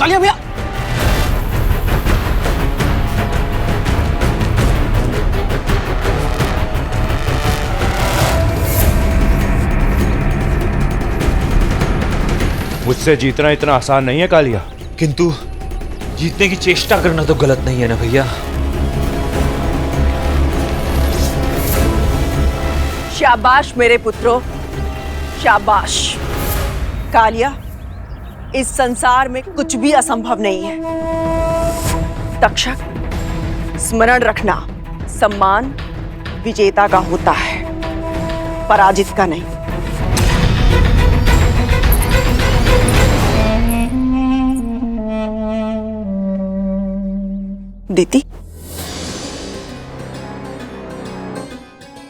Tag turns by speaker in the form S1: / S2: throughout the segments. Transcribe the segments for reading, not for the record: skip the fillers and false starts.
S1: कालिया भैया,
S2: मुझसे जीतना इतना आसान नहीं है कालिया।
S3: किंतु जीतने की चेष्टा करना तो गलत नहीं है ना भैया।
S4: शाबाश मेरे पुत्रों, शाबाश। कालिया, इस संसार में कुछ भी असंभव नहीं है। तक्षक, स्मरण रखना, सम्मान विजेता का होता है, पराजित का नहीं। दीदी,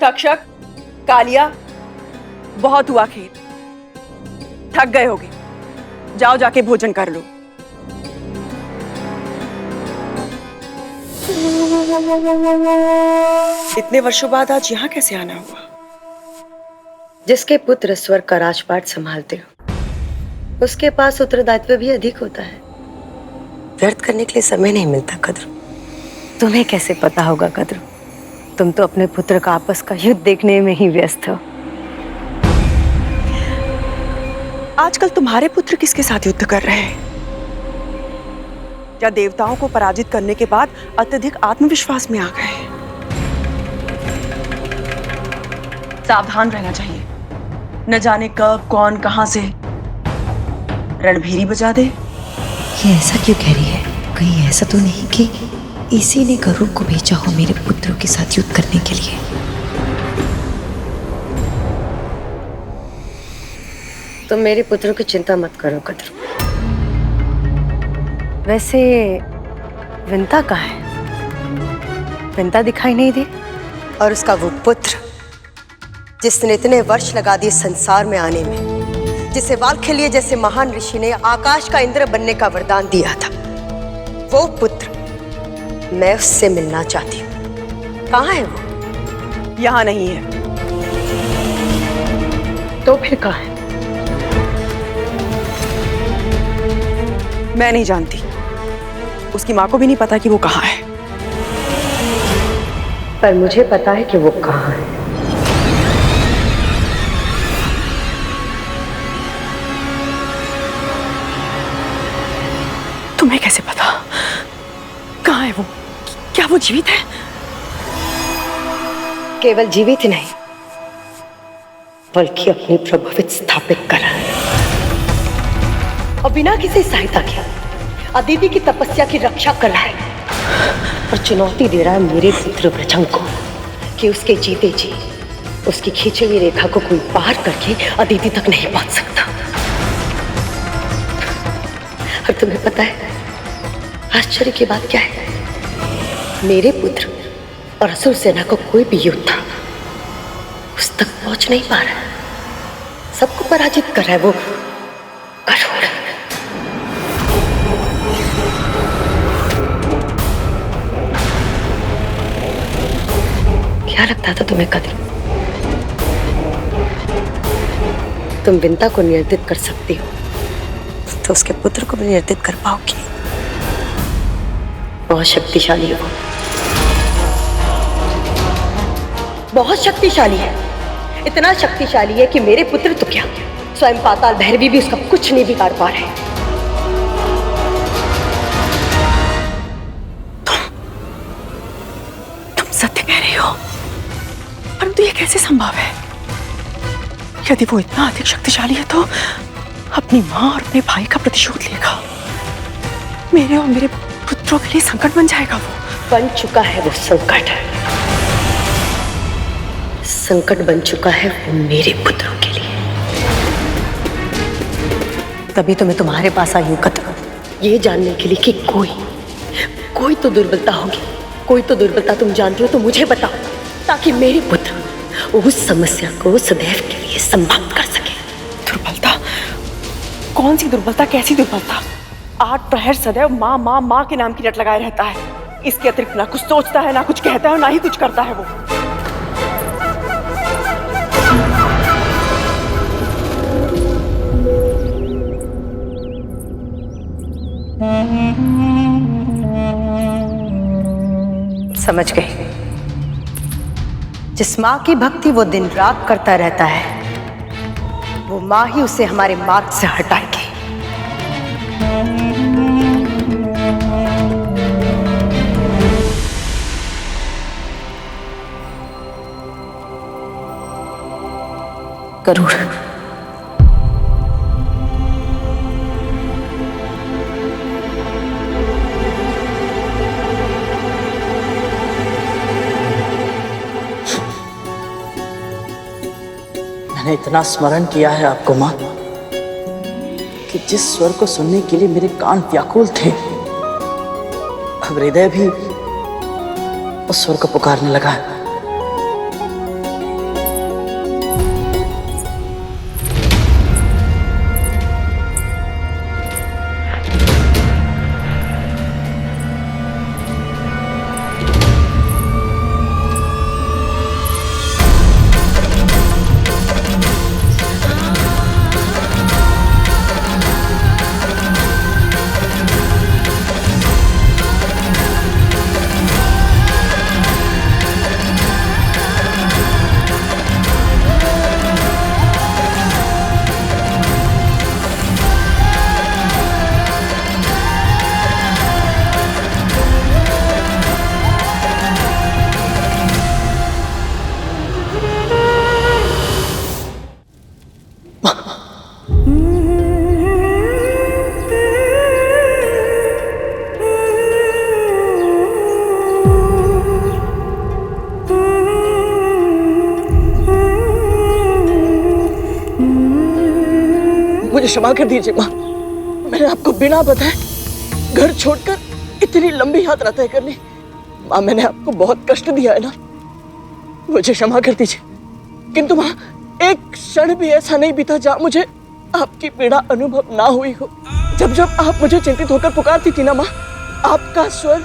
S4: तक्षक, कालिया, बहुत हुआ खेल, थक गए होगे, जाओ जाके भोजन कर लो। इतने वर्षों बाद आज यहाँ कैसे आना हुआ?
S5: जिसके पुत्र स्वर्ग का राजपाट संभालते हो, उसके पास उत्तरदायित्व भी अधिक होता है। व्यर्थ करने के लिए समय नहीं मिलता कद्र। तुम्हें कैसे पता होगा कद्र? तुम तो अपने पुत्र का आपस का युद्ध देखने में ही व्यस्त हो।
S4: आजकल तुम्हारे पुत्र किसके साथ युद्ध कर रहे हैं? क्या देवताओं को पराजित करने के बाद अत्यधिक आत्मविश्वास में आ गए? सावधान रहना चाहिए, न जाने कब कौन कहां से रणभेरी बजा दे।
S6: ये ऐसा क्यों कह रही है? कहीं ऐसा तो नहीं कि इसी ने गरुड़ को भेजा हो मेरे पुत्रों के साथ युद्ध करने के लिए?
S5: तुम मेरे पुत्रों की चिंता मत करो कद्र। वैसे विंता कहाँ है? विंता दिखाई नहीं दे। और उसका वो पुत्र जिसने इतने वर्ष लगा दिए संसार में आने में, जिसे वाल्खील्य जैसे महान ऋषि ने आकाश का इंद्र बनने का वरदान दिया था, वो पुत्र, मैं उससे मिलना चाहती हूँ। कहाँ है वो?
S4: यहां नहीं है।
S5: तो फिर कहाँ है?
S4: मैं नहीं जानती, उसकी माँ को भी नहीं पता कि वो कहाँ है।
S5: पर मुझे पता है कि वो कहाँ है।
S4: तुम्हें कैसे पता? कहाँ है वो? क्या वो जीवित है?
S5: केवल जीवित ही नहीं, बल्कि अपनी प्रभुत्व स्थापित कर रहा है। और बिना किसी सहायता के अदिति की तपस्या की रक्षा कर रहा है। और चुनौती दे रहा है मेरे पुत्र प्रजंग को कि उसके जीते जी उसकी खींची हुई रेखा को कोई पार करके अदिति तक नहीं पहुंच सकता। और तुम्हें पता है आश्चर्य की बात क्या है? मेरे पुत्र और असुर सेना को कोई भी योद्धा उस तक पहुंच नहीं पा रहा है। सबको पराजित कर रहा है वो गरुड़। क्या लगता था तुम्हें कद्र? तुम विंता को नियंत्रित कर सकती हो, तो उसके पुत्र को भी नियंत्रित कर पाओगी। बहुत शक्तिशाली है वो, बहुत शक्तिशाली है। इतना शक्तिशाली है कि मेरे पुत्र तो क्या, स्वयं पाताल भैरवी भी उसका कुछ नहीं बिगाड़ पा रहे।
S4: तुम सत्य कह रही हो, परंतु ये कैसे संभव है? यदि वो इतना अधिक शक्तिशाली है तो अपनी माँ और अपने भाई का प्रतिशोध लेगा। मेरे और मेरे पुत्रों के लिए संकट बन जाएगा। वो
S5: बन चुका है, वो संकट बन चुका है वो मेरे पुत्रों के लिए। तभी तो मैं तुम्हारे पास आई हूं कद्र, ये जानने के लिए कि कोई तो दुर्बलता होगी। कोई तो दुर्बलता तुम जानती हो तो मुझे बताओ, ताकि मेरे पुत्र उस समस्या को सदैव के लिए समाप्त कर सके।
S4: दुर्बलता? कौन सी दुर्बलता? कैसी दुर्बलता? 8 प्रहर सदैव माँ माँ माँ के नाम की रट लगाए रहता है। इसके अतिरिक्त ना कुछ सोचता है, ना कुछ कहता है, ना ही कुछ करता है वो।
S5: समझ गई। जिस माँ की भक्ति वो दिन रात करता रहता है, वो माँ ही उसे हमारे मार्ग से हटाएगी।
S4: गरुड़,
S1: मैंने इतना स्मरण किया है आपको माँ कि जिस स्वर को सुनने के लिए मेरे कान व्याकुल थे, अब हृदय भी उस स्वर को पुकारने लगा है। मुझे क्षमा कर दीजिए माँ, मैंने आपको बिना बताए घर छोड़कर इतनी लंबी यात्रा तय कर ली। माँ, मैंने आपको बहुत कष्ट दिया है ना, मुझे क्षमा कर दीजिए। किंतु माँ, एक क्षण भी ऐसा नहीं बीता जहाँ मुझे आपकी पीड़ा अनुभव ना हुई हो। जब जब आप मुझे चिंतित होकर पुकारती थी ना माँ, आपका स्वर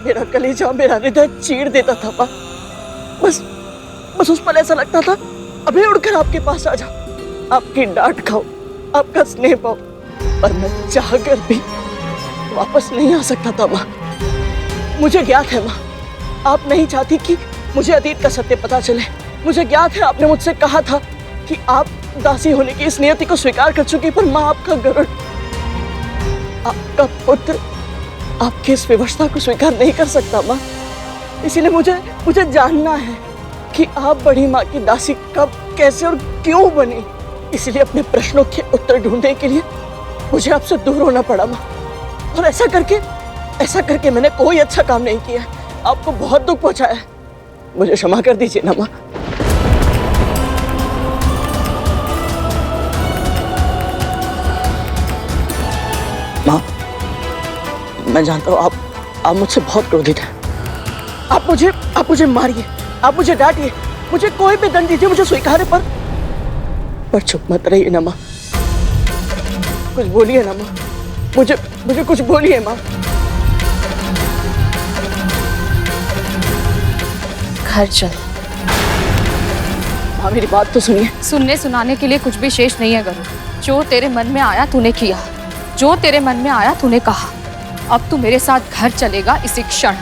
S1: मेरा कलेजा, मेरा हृदय चीर देता था माँ। बस उस पल ऐसा लगता था अभी उड़कर आपके पास आ जाऊं, आपकी डांट खाऊं, आपका स्नेह पाऊं, पर मैं चाहकर भी वापस नहीं आ सकता था माँ। मुझे ज्ञात है माँ, आप नहीं चाहती कि मुझे अतीत का सत्य पता चले। मुझे ज्ञात है आपने मुझसे कहा था कि आप दासी होने की इस नियति को स्वीकार कर चुकी, पर माँ, आपका गरुड़, आपका पुत्र आपकी इस विवशता को स्वीकार नहीं कर सकता माँ। इसीलिए मुझे जानना है कि आप बड़ी माँ की दासी कब, कैसे और क्यों बनी। इसलिए अपने प्रश्नों के उत्तर ढूंढने के लिए मुझे आपसे दूर होना पड़ा माँ। और ऐसा करके मैंने कोई अच्छा काम नहीं किया है, आपको बहुत दुख पहुंचाया है। मुझे क्षमा कर दीजिए ना माँ। माँ, मैं जानता हूँ आप मुझसे बहुत क्रोधित हैं। आप मुझे मारिए, आप मुझे डांटिए, मुझे कोई भी दंड दीजिए, मुझे स्वीकार है, पर चुप मत रहिए ना माँ। कुछ बोलिए ना माँ, मुझे कुछ बोलिए माँ।
S7: घर चल।
S1: माँ, मेरी बात तो सुनिए।
S7: सुनने सुनाने के लिए कुछ भी शेष नहीं है गरुड़। जो तेरे मन में आया तूने किया, जो तेरे मन में आया तूने कहा। अब तू मेरे साथ घर चलेगा इसी क्षण।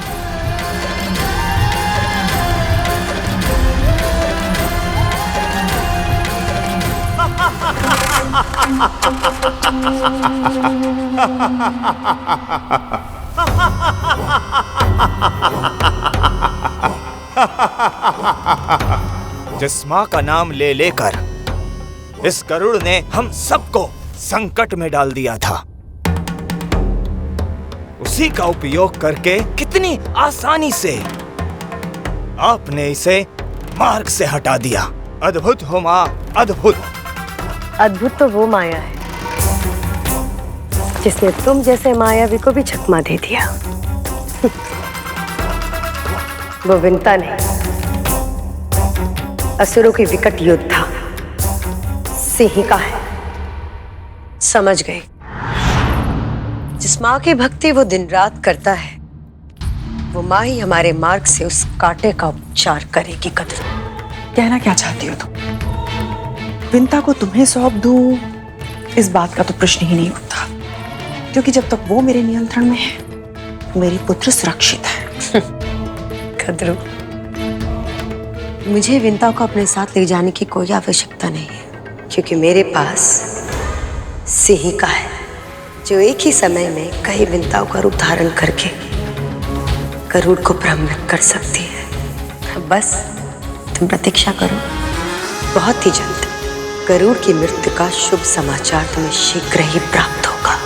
S2: जिस माँ का नाम ले लेकर इस गरुड़ ने हम सबको संकट में डाल दिया था, उसी का उपयोग करके कितनी आसानी से आपने इसे मार्ग से हटा दिया। अद्भुत हो माँ, अद्भुत।
S5: अद्भुत तो वो माया है जिसने तुम जैसे मायावी को भी चकमा दे दिया। वो विंता नहीं, असुरों की विकट योद्धा सिंहिका है। समझ गए। जिस माँ की भक्ति वो दिन रात करता है, वो माँ ही हमारे मार्ग से उस कांटे का उपचार करेगी। कद्रू,
S4: कहना क्या चाहती हो तुम? विंता को तुम्हें सौंप दूं, इस बात का तो प्रश्न ही नहीं उठता। क्योंकि जब तक वो मेरे नियंत्रण में है मेरी पुत्र सुरक्षित है।
S5: कद्रू, मुझे विंता को अपने साथ ले जाने की कोई आवश्यकता नहीं है, क्योंकि मेरे पास सिंहिका है जो एक ही समय में कई विंताओं का रूप धारण करके गरुड़ को भ्रमित कर सकती है। बस तुम प्रतीक्षा करो, बहुत ही जल्द गरुड़ की मृत्यु का शुभ समाचार तुम्हें शीघ्र ही प्राप्त होगा।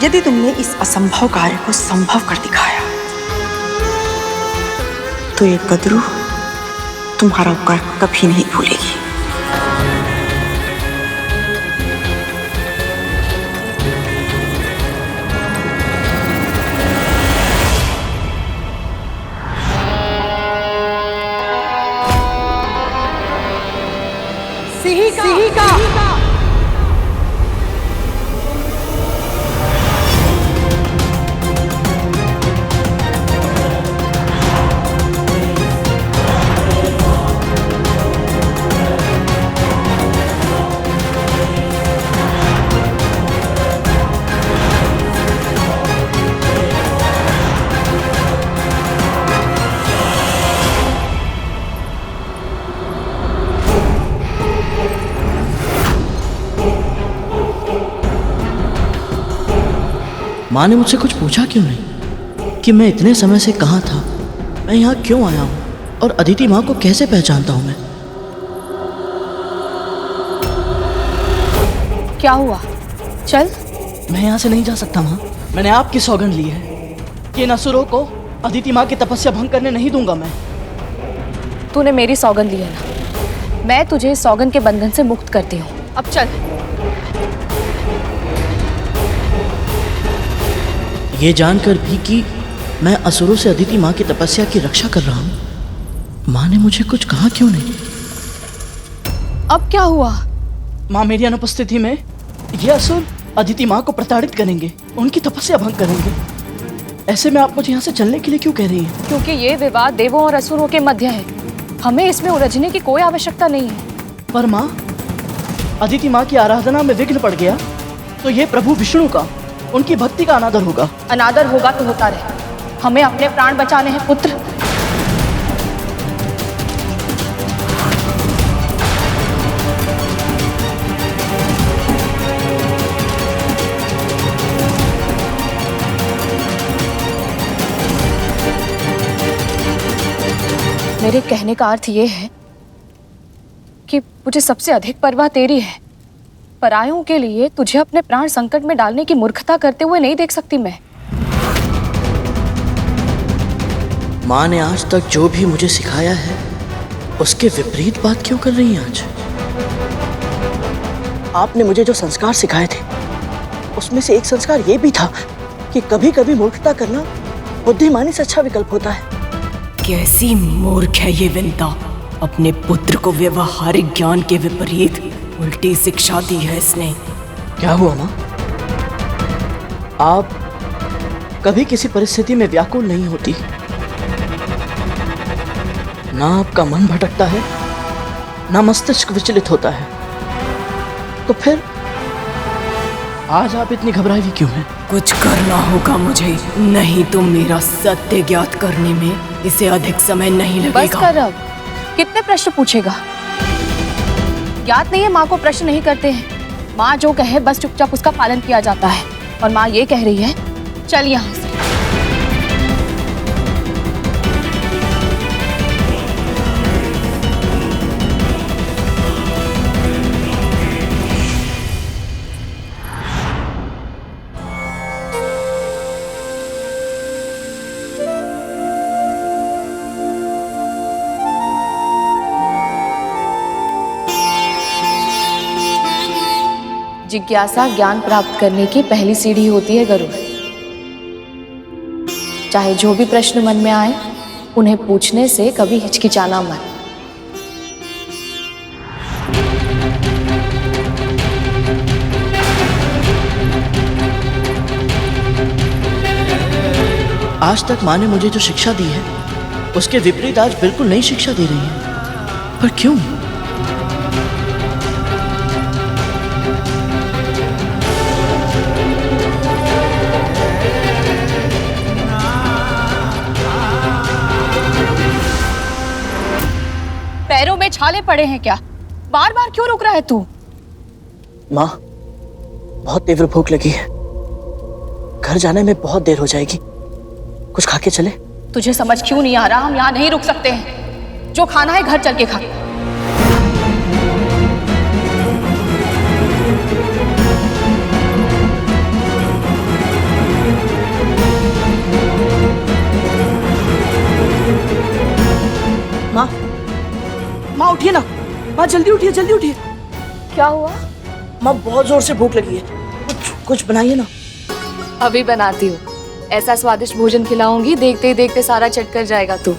S4: यदि तुमने इस असंभव कार्य को संभव कर दिखाया तो ये कद्रू तुम्हारा उपकार कभी नहीं भूलेगी।
S8: माँ ने मुझसे कुछ पूछा क्यों नहीं कि मैं इतने समय से कहाँ था, मैं यहाँ क्यों आया हूँ और अदिति माँ को कैसे पहचानता हूँ मैं।
S7: क्या हुआ? चल।
S8: मैं यहाँ से नहीं जा सकता माँ। मैंने आपकी सौगंध ली है कि इन असुरों को अदिति माँ की तपस्या भंग करने नहीं दूंगा मैं।
S7: तूने मेरी सौगंध ली है ना, मैं तुझे इस सौगंध के बंधन से मुक्त करती हूँ। अब चल।
S8: ये जानकर भी कि मैं असुरों से अदिति माँ की तपस्या की रक्षा कर रहा हूँ, माँ ने मुझे कुछ कहा क्यों नहीं?
S7: अब क्या हुआ?
S8: माँ, मेरी अनुपस्थिति में ये असुर अदिति माँ को प्रताड़ित करेंगे, उनकी तपस्या भंग करेंगे। ऐसे में आप मुझे यहाँ से चलने के लिए क्यों कह रही हैं?
S7: क्योंकि ये विवाद देवों और असुरों के मध्य है, हमें इसमें उलझने की कोई आवश्यकता नहीं है।
S8: पर माँ, अदिति माँ की आराधना में विघ्न पड़ गया तो ये प्रभु विष्णु का, उनकी भक्ति का अनादर होगा।
S7: अनादर होगा तो होता रहे, हमें अपने प्राण बचाने हैं पुत्र। मेरे कहने का अर्थ ये है कि मुझे सबसे अधिक परवाह तेरी है। परायों के लिए तुझे अपने प्राण संकट में डालने की मूर्खता करते हुए नहीं देख सकती मैं।
S8: माँ ने आज तक जो भी मुझे सिखाया है उसके विपरीत बात क्यों कर रही हैं आज?
S1: आपने मुझे जो संस्कार सिखाए थे उसमें से एक संस्कार ये भी था कि कभी कभी मूर्खता करना बुद्धिमानी से अच्छा विकल्प होता है।
S9: कैसी मूर्ख है ये विंता, अपने पुत्र को व्यवहारिक ज्ञान के विपरीत उल्टी शिक्षा दी है इसने।
S8: क्या हुआ माँ? आप कभी किसी परिस्थिति में व्याकुल नहीं होती, ना आपका मन भटकता है, ना मस्तिष्क विचलित होता है, तो फिर आज आप इतनी घबराई हुई क्यों हैं?
S9: कुछ करना होगा मुझे, नहीं तो मेरा सत्य ज्ञात करने में इसे अधिक समय नहीं लगेगा।
S7: बस कर अब, कितने प्रश्न पूछेगा? ज्ञात नहीं है माँ को प्रश्न नहीं करते हैं, माँ जो कहे बस चुपचाप उसका पालन किया जाता है। और माँ ये कह रही है चल यहाँ से। जिज्ञासा ज्ञान प्राप्त करने की पहली सीढ़ी होती है गरुड़। चाहे जो भी प्रश्न मन में आए उन्हें पूछने से कभी हिचकिचाना मत।
S8: आज तक माँ ने मुझे जो शिक्षा दी है उसके विपरीत आज बिल्कुल नई शिक्षा दे रही है, पर क्यों?
S7: छाले पड़े हैं क्या? बार बार क्यों रुक रहा है तू?
S1: माँ, बहुत तीव्र भूख लगी है, घर जाने में बहुत देर हो जाएगी, कुछ खा के चले?
S7: तुझे समझ क्यों नहीं आ रहा? हम यहाँ नहीं रुक सकते हैं, जो खाना है घर चल के खा।
S1: माँ उठिए ना, माँ जल्दी उठिए, जल्दी उठिए।
S7: क्या हुआ?
S1: माँ बहुत जोर से भूख लगी है, कुछ बनाइए ना।
S7: अभी बनाती हूँ। ऐसा स्वादिष्ट भोजन खिलाऊंगी, देखते ही देखते सारा चट कर जाएगा तू।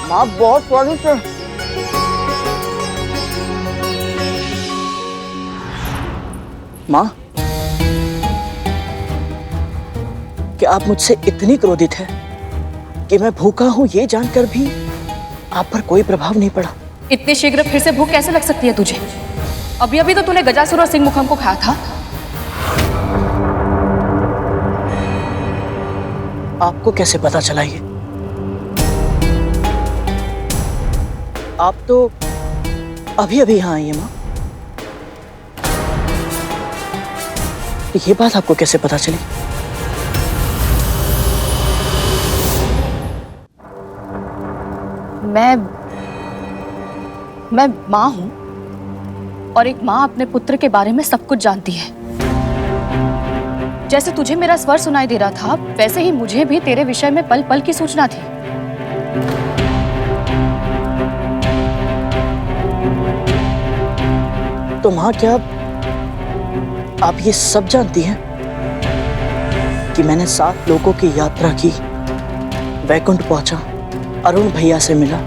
S1: माँ बहुत स्वादिष्ट है। माँ, क्या आप मुझसे इतनी क्रोधित है कि मैं भूखा हूं ये जानकर भी आप पर कोई प्रभाव नहीं पड़ा?
S7: इतनी शीघ्र फिर से भूख कैसे लग सकती है तुझे? अभी अभी तो तूने गजासुर और सिंह मुखम को खाया था।
S1: आपको कैसे पता चला ये? आप तो अभी अभी यहाँ आई है माँ, ये बात आपको कैसे पता चली?
S7: मैं माँ हूं और एक माँ अपने पुत्र के बारे में सब कुछ जानती है। जैसे तुझे मेरा स्वर सुनाई दे रहा था, वैसे ही मुझे भी तेरे विषय में पल पल की सूचना थी।
S1: तो माँ, क्या आप ये सब जानती हैं कि मैंने 7 लोगों की यात्रा की, वैकुंठ पहुंचा, अरुण भैया से मिला,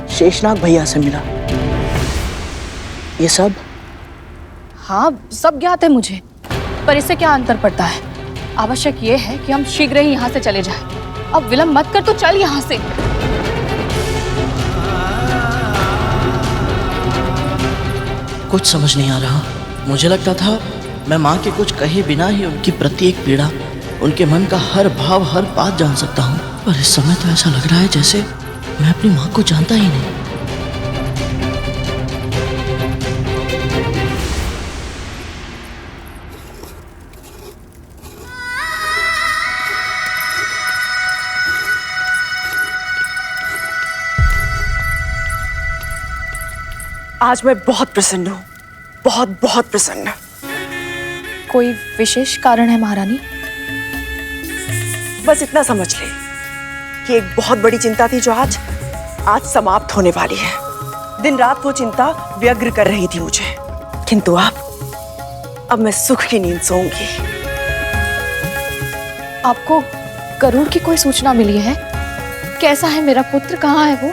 S1: शेषनाग भैया से मिला, ये सब?
S7: हाँ, सब ज्ञात है मुझे, पर इससे क्या अंतर पड़ता है? आवश्यक ये है कि हम शीघ्र ही यहाँ से चले जाएं। अब विलंब मत कर, तो चल यहाँ से।
S8: कुछ समझ नहीं आ रहा। मुझे लगता था मैं माँ के कुछ कहे बिना ही उनकी प्रत्येक पीड़ा, उनके मन का हर भाव, हर बात जान सकता हूँ, पर इस समय तो ऐसा लग रहा है जैसे मैं अपनी माँ को जानता ही नहीं।
S4: आज मैं बहुत प्रसन्न हूँ, बहुत बहुत प्रसन्न।
S7: कोई विशेष कारण है महारानी?
S4: बस इतना समझ ले कि एक बहुत बड़ी चिंता थी जो आज समाप्त होने वाली है। दिन रात वो चिंता व्यग्र कर रही थी मुझे, किंतु अब मैं सुख की नींद सोऊंगी।
S7: आपको गरुड़ की कोई सूचना मिली है? कैसा है मेरा पुत्र, कहाँ है वो?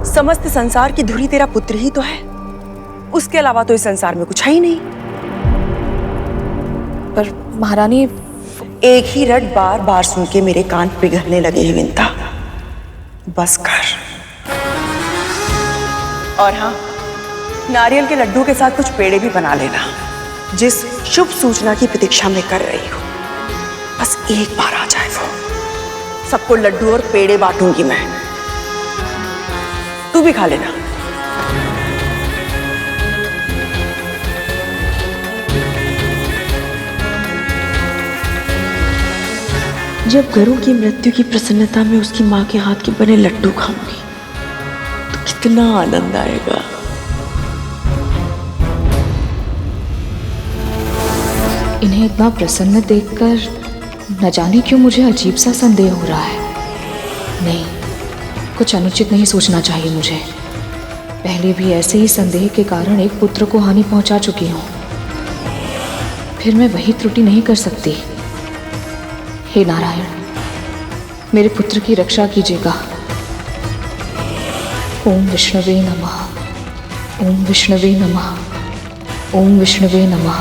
S4: समस्त संसार की धुरी तेरा पुत्र ही तो है, उसके अलावा तो इस संसार में कुछ है ही नहीं।
S7: पर महारानी,
S4: एक ही रट बार बार सुन के मेरे कान पिघलने लगे हैं विंता। बस कर। और हाँ, नारियल के लड्डू के साथ कुछ पेड़े भी बना लेना, जिस शुभ सूचना की प्रतीक्षा में कर रही हूँ। बस एक बार आ जाए वो, सबको लड्डू और पेड़े बांटूंगी मैं, तू भी खा लेना।
S6: जब गरुड़ की मृत्यु की प्रसन्नता में उसकी माँ के हाथ के बने लड्डू खाऊंगी तो कितना आनंद आएगा।
S7: इन्हें इतना प्रसन्न देखकर न जाने क्यों मुझे अजीब सा संदेह हो रहा है। नहीं, कुछ अनुचित नहीं सोचना चाहिए मुझे। पहले भी ऐसे ही संदेह के कारण एक पुत्र को हानि पहुंचा चुकी हूं, फिर मैं वही त्रुटि नहीं कर सकती। हे नारायण, मेरे पुत्र की रक्षा कीजिएगा। ओम विष्णवे नमः, ओम विष्णवे नमः, ओम विष्णवे नमः।